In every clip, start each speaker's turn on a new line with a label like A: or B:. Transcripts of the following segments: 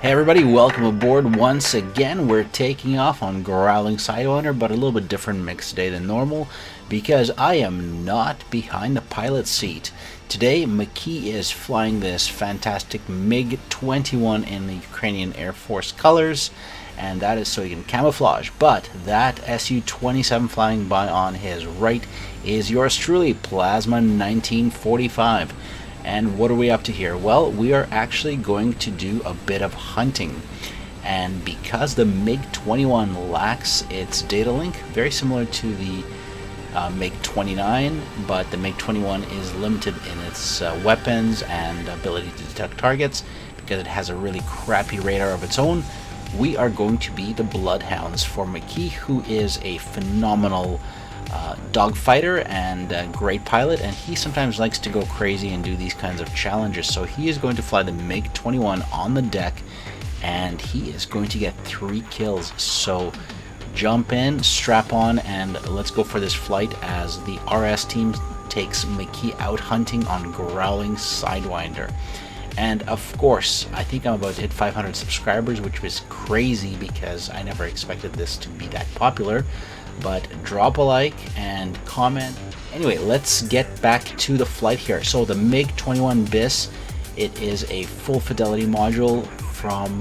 A: Hey everybody, welcome aboard once again. We're taking off on growling sidewinder, but a little bit different mix today than normal because I am not behind the pilot seat. Today, mckee is flying this fantastic Mig-21 in the Ukrainian Air Force colors, and that is so he can camouflage. But that Su-27 flying by on his right is yours truly, Plasma 1945. And what are we up to here? Well, we are actually going to do a bit of hunting. And because the Mig-21 lacks its datalink, very similar to the Mig-29, but the Mig-21 is limited in its weapons and ability to detect targets because it has a really crappy radar of its own, we are going to be the bloodhounds for mckee, who is a phenomenal dogfighter and great pilot, and he sometimes likes to go crazy and do these kinds of challenges. So he is going to fly the Mig-21 on the deck, and he is going to get 3 kills. So jump in, strap on, and let's go for this flight as the RS team takes mckee out hunting on growling sidewinder. And of course, I think I'm about to hit 500 subscribers, which was crazy because I never expected this to be that popular. But drop a like and comment. Anyway, let's get back to the flight here. So the Mig-21bis, it is a full fidelity module from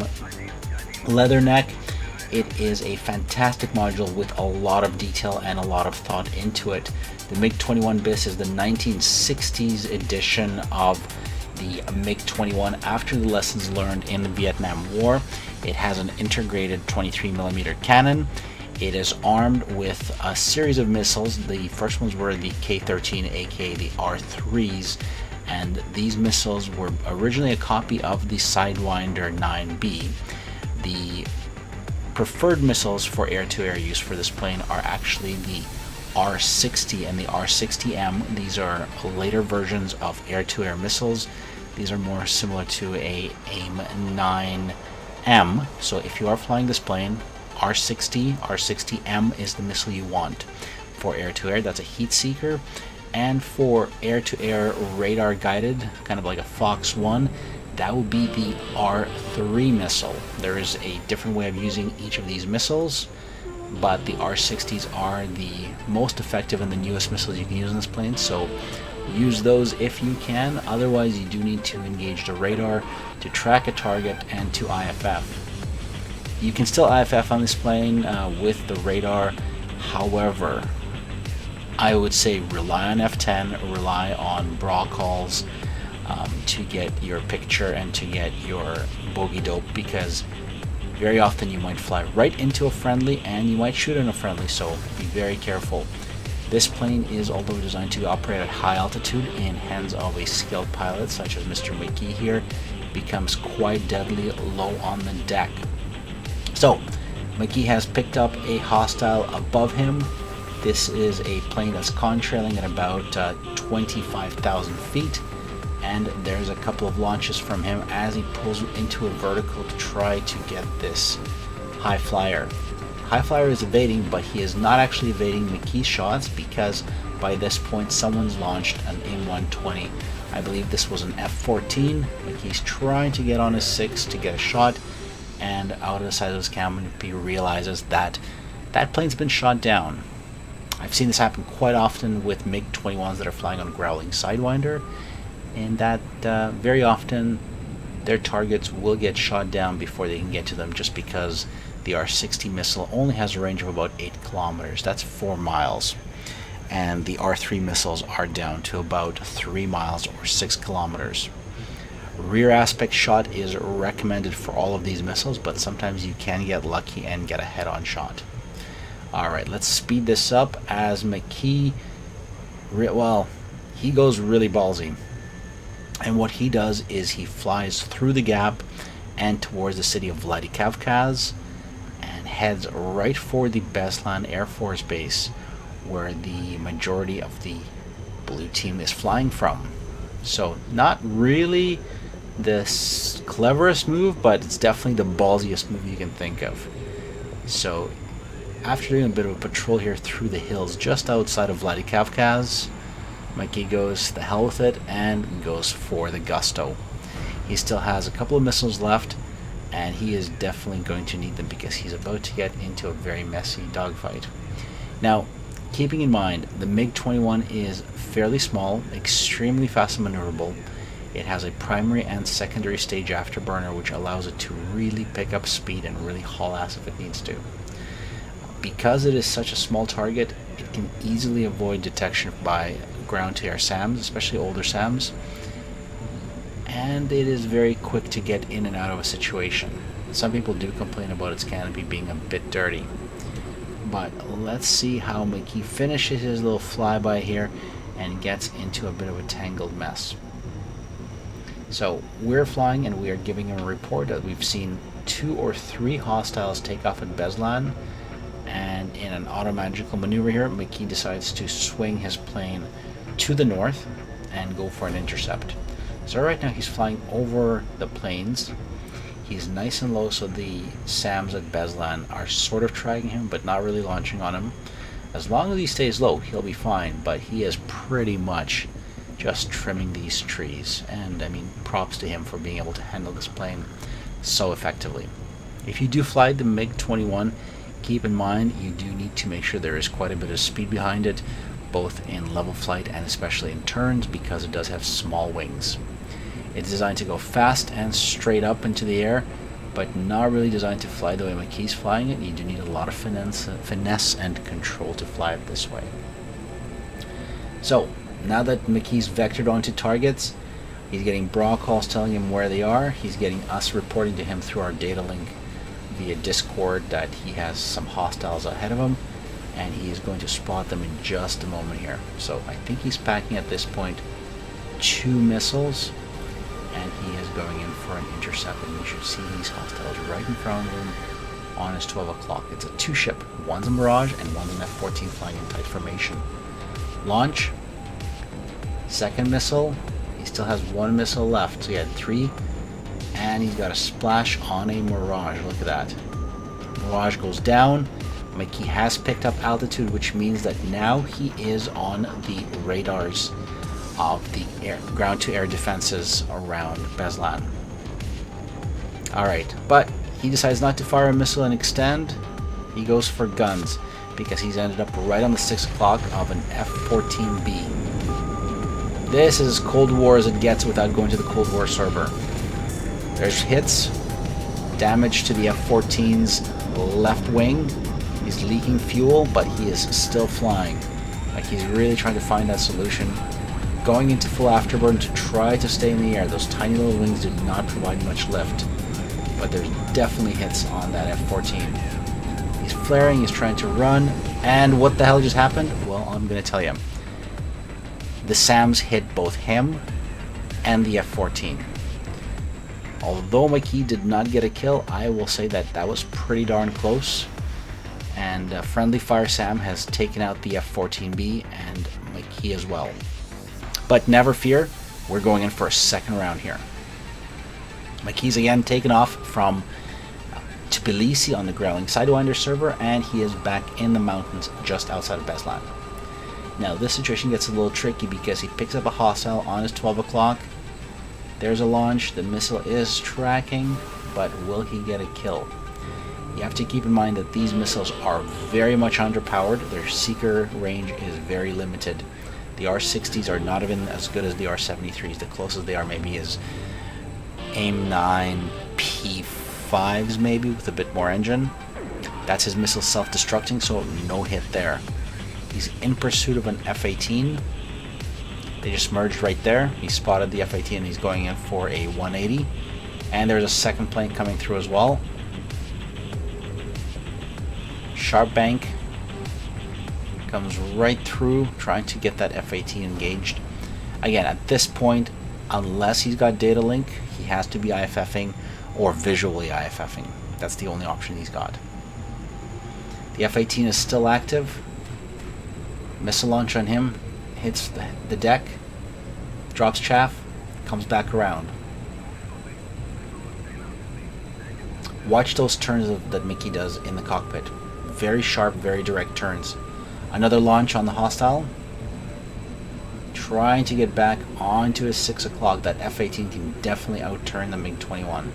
A: Leatherneck. It is a fantastic module with a lot of detail and a lot of thought into it. The Mig-21bis is the 1960s edition of the Mig-21 after the lessons learned in the Vietnam War. It has an integrated 23mm cannon. It is armed with a series of missiles. The first ones were the K-13, aka the R3s, and these missiles were originally a copy of the Sidewinder 9B. The preferred missiles for air-to-air use for this plane are actually the R60 and the R60M. These are later versions of air-to-air missiles. These are more similar to a AIM-9M. So if you are flying this plane, R60M is the missile you want. For air-to-air, that's a heat seeker. And for air-to-air radar guided, kind of like a Fox 1, that would be the R3 missile. There is a different way of using each of these missiles, but the R60s are the most effective and the newest missiles you can use in this plane, so use those if you can. Otherwise, you do need to engage the radar to track a target and to IFF. You can still IFF on this plane with the radar. However, I would say rely on F10, rely on brawl calls to get your picture and to get your bogey dope, because very often you might fly right into a friendly and you might shoot in a friendly, so be very careful. This plane is, although designed to operate at high altitude in hands of a skilled pilot such as Mr. mckee here, becomes quite deadly low on the deck. So, mckee has picked up a hostile above him. This is a plane that's contrailing at about 25,000 feet, and there's a couple of launches from him as he pulls into a vertical to try to get this high flyer. High flyer is evading, but he is not actually evading mckee's shots because by this point someone's launched an AIM-120. I believe this was an f-14. mckee's trying to get on his 6 to get a shot, and out of the side of his canopy realizes that that plane's been shot down. I've seen this happen quite often with Mig-21s that are flying on growling sidewinder, and that very often their targets will get shot down before they can get to them, just because the R60 missile only has a range of about 8 kilometers. That's 4 miles. And the R3 missiles are down to about 3 miles or 6 kilometers. Rear aspect shot is recommended for all of these missiles, but sometimes you can get lucky and get a head-on shot. Alright, let's speed this up as mckee, well, he goes really ballsy. And what he does is he flies through the gap and towards the city of Vladikavkaz and heads right for the Beslan Air Force Base, where the majority of the blue team is flying from. So not really the cleverest move, but it's definitely the ballsiest move you can think of. So after doing a bit of a patrol here through the hills just outside of Vladikavkaz, mckee goes the hell with it and goes for the gusto. He still has a couple of missiles left, and he is definitely going to need them because he's about to get into a very messy dogfight. Now, keeping in mind, the MiG-21 is fairly small, extremely fast and maneuverable. It has a primary and secondary stage afterburner, which allows it to really pick up speed and really haul ass if it needs to. Because it is such a small target, it can easily avoid detection by ground-to-air SAMs, especially older SAMs, and it is very quick to get in and out of a situation. Some people do complain about its canopy being a bit dirty, but let's see how mckee finishes his little flyby here and gets into a bit of a tangled mess. So we're flying and we are giving him a report that we've seen 2 or 3 hostiles take off at Beslan, and in an automagical maneuver here, mckee decides to swing his plane to the north and go for an intercept. So right now he's flying over the plains. He's nice and low, so the SAMs at Beslan are sort of tracking him but not really launching on him. As long as he stays low, he'll be fine, but he is pretty much just trimming these trees, and I mean, props to him for being able to handle this plane so effectively. If you do fly the MiG-21, keep in mind you do need to make sure there is quite a bit of speed behind it, both in level flight and especially in turns, because it does have small wings. It's designed to go fast and straight up into the air, but not really designed to fly the way mckee's flying it. You do need a lot of finesse and control to fly it this way. So now that mckee's vectored onto targets, he's getting brawl calls telling him where they are. He's getting us reporting to him through our data link via Discord that he has some hostiles ahead of him, and he is going to spot them in just a moment here. So I think he's packing at this point 2 missiles, and he is going in for an intercept, and you should see these hostiles right in front of him on his 12 o'clock. It's a 2-ship. One's a Mirage and one's an F-14 flying in tight formation. Launch. Second missile. He still has 1 missile left, so he had 3, and he's got a splash on a Mirage. Look at that. Mirage goes down. mckee has picked up altitude, which means that now he is on the radars of the ground-to-air defenses around Beslan. Alright, but he decides not to fire a missile and extend. He goes for guns because he's ended up right on the 6 o'clock of an f-14b. This is as Cold War as it gets without going to the Cold War server. There's hits, damage to the F-14's left wing. He's leaking fuel, but he is still flying. Like, he's really trying to find that solution. Going into full afterburn to try to stay in the air. Those tiny little wings do not provide much lift, but there's definitely hits on that F-14. He's flaring, he's trying to run, and what the hell just happened? Well, I'm going to tell you. The SAMs hit both him and the F-14. Although mckee did not get a kill, I will say that that was pretty darn close, and friendly fire SAM has taken out the F-14b and mckee as well. But never fear, we're going in for a second round here. mckee's again taken off from Tbilisi on the Growling Sidewinder server, and he is back in the mountains just outside of Beslan. Now this situation gets a little tricky because he picks up a hostile on his 12 o'clock. There's a launch, the missile is tracking, but will he get a kill? You have to keep in mind that these missiles are very much underpowered. Their seeker range is very limited. The R-60s are not even as good as the R-73s. The closest they are maybe is AIM-9 P5s maybe with a bit more engine. That's his missile self-destructing, so no hit there. He's in pursuit of an F-18. They just merged right there. He spotted the F-18 and he's going in for a 180. And there's a second plane coming through as well. Sharp bank comes right through, trying to get that F-18 engaged. Again, at this point, unless he's got data link, he has to be IFFing or visually IFFing. That's the only option he's got. The F-18 is still active. Missile launch on him, hits the deck, drops chaff, comes back around. Watch those turns that mckee does in the cockpit. Very sharp, very direct turns. Another launch on the hostile. Trying to get back onto his 6 o'clock. That F-18 can definitely outturn the MiG-21.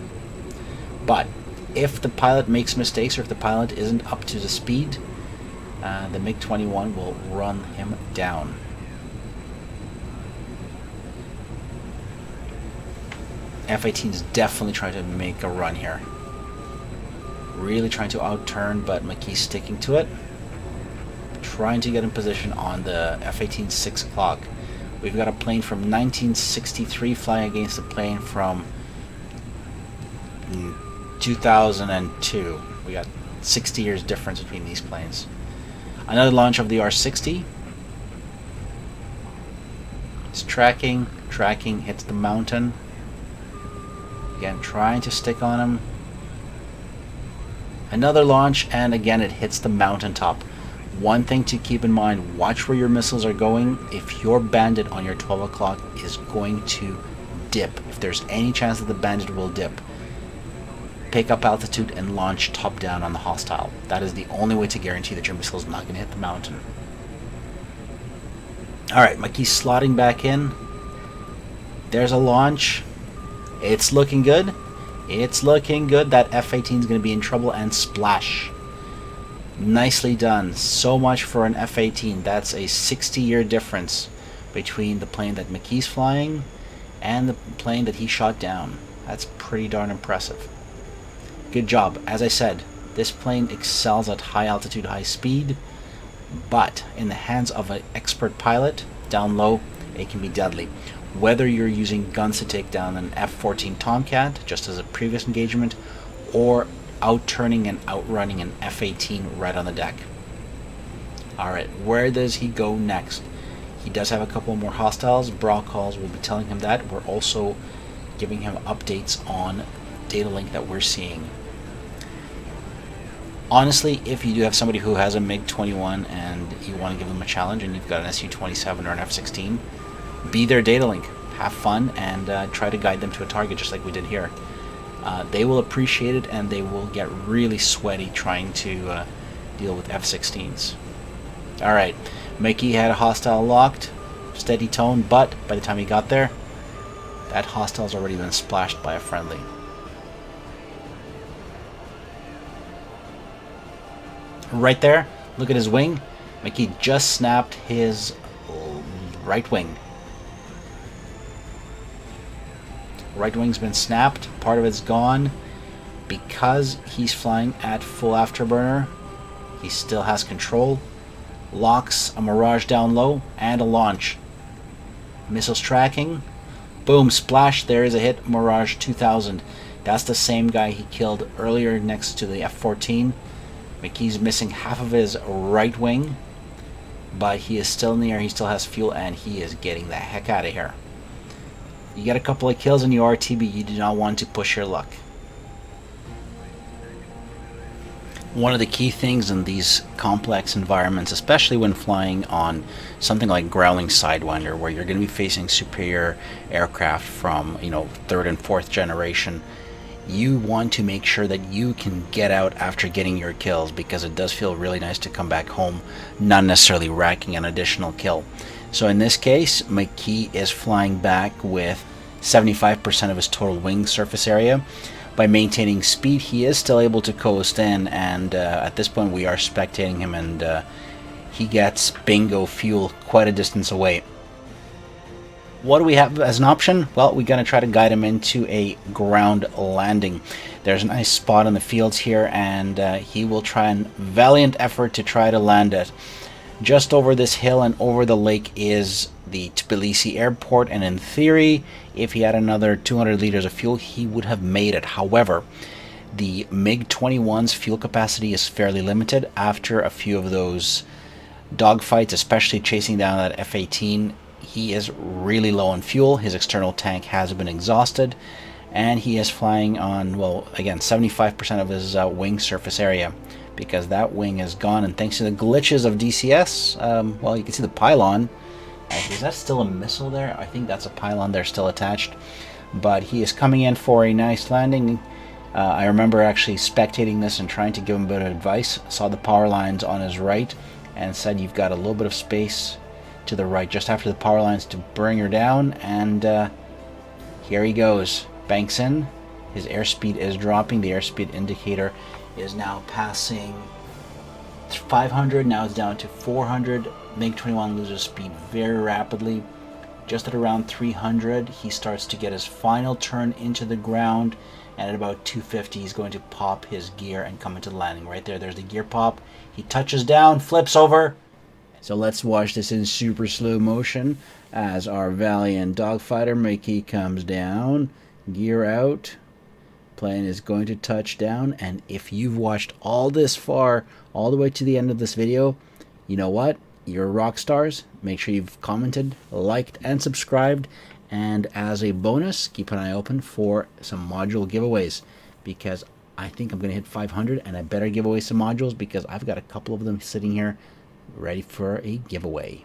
A: But if the pilot makes mistakes, or if the pilot isn't up to the speed, the MiG-21 will run him down. F-18 is definitely trying to make a run here. Really trying to outturn, but McKee's sticking to it. Trying to get in position on the F-18 6 o'clock. We've got a plane from 1963 flying against a plane from 2002. We got 60 years difference between these planes. Another launch of the R-60. It's tracking, hits the mountain. Again, trying to stick on him. Another launch, and again it hits the mountaintop. One thing to keep in mind, watch where your missiles are going. If your bandit on your 12 o'clock is going to dip, if there's any chance that the bandit will dip, pick up altitude and launch top down on the hostile. That is the only way to guarantee that your missile is not going to hit the mountain. Alright, McKee's slotting back in. There's a launch. It's looking good. It's looking good. That F-18 is going to be in trouble, and splash. Nicely done. So much for an F-18. That's a 60-year difference between the plane that McKee's flying and the plane that he shot down. That's pretty darn impressive. Good job. As I said, this plane excels at high altitude, high speed, but in the hands of an expert pilot, down low, it can be deadly. Whether you're using guns to take down an F-14 Tomcat, just as a previous engagement, or outturning and outrunning an F-18 right on the deck. Alright, where does he go next? He does have a couple more hostiles. Brawl calls will be telling him that. We're also giving him updates on datalink that we're seeing. Honestly, if you do have somebody who has a MiG-21 and you want to give them a challenge, and you've got an Su-27 or an F-16, be their datalink, have fun, and try to guide them to a target just like we did here. They will appreciate it, and they will get really sweaty trying to deal with F-16s. Alright, McKee had a hostile locked, steady tone, but by the time he got there, that hostile's already been splashed by a friendly. Right there, look at his wing. McKee just snapped his right wing. Right wing's been snapped, part of it's gone. Because he's flying at full afterburner, he still has control. Locks a Mirage down low and a launch. Missiles tracking. Boom, splash, there is a hit. Mirage 2000. That's the same guy he killed earlier next to the F-14. McKee's missing half of his right wing, but he is still in the air, he still has fuel, and he is getting the heck out of here. You get a couple of kills in your RTB, you do not want to push your luck. One of the key things in these complex environments, especially when flying on something like growling sidewinder, where you're going to be facing superior aircraft from, third and fourth generation, you want to make sure that you can get out after getting your kills, because it does feel really nice to come back home, not necessarily racking an additional kill. So in this case, McKee is flying back with 75% of his total wing surface area. By maintaining speed, he is still able to coast in, and at this point we are spectating him, and he gets bingo fuel quite a distance away. What do we have as an option? Well, we're going to try to guide him into a ground landing. There's a nice spot in the fields here, and he will try a valiant effort to try to land it. Just over this hill and over the lake is the Tbilisi airport, and in theory, if he had another 200 liters of fuel, he would have made it. However, the MiG-21's fuel capacity is fairly limited. After a few of those dogfights, especially chasing down that F-18, he is really low on fuel. His external tank has been exhausted, and he is flying on, well, again, 75% of his wing surface area, because that wing is gone, and thanks to the glitches of DCS, well, you can see the pylon. Is that still a missile there? I think that's a pylon there still attached, but he is coming in for a nice landing. I remember actually spectating this and trying to give him a bit of advice. Saw the power lines on his right and said you've got a little bit of space to the right just after the power lines to bring her down, and here he goes. Banks in, His airspeed is dropping. The airspeed indicator is now passing 500. Now it's down to 400. Mig-21 loses speed very rapidly. Just at around 300, he starts to get his final turn into the ground, and at about 250, he's going to pop his gear and come into landing. Right there, there's the gear pop. He touches down, flips over. So let's watch this in super slow motion as our valiant dogfighter Rmckee comes down, gear out. Plane is going to touch down, and if you've watched all this far, all the way to the end of this video, you know what? You're rock stars. Make sure you've commented, liked, and subscribed. And as a bonus, keep an eye open for some module giveaways, because I think I'm going to hit 500, and I better give away some modules because I've got a couple of them sitting here ready for a giveaway.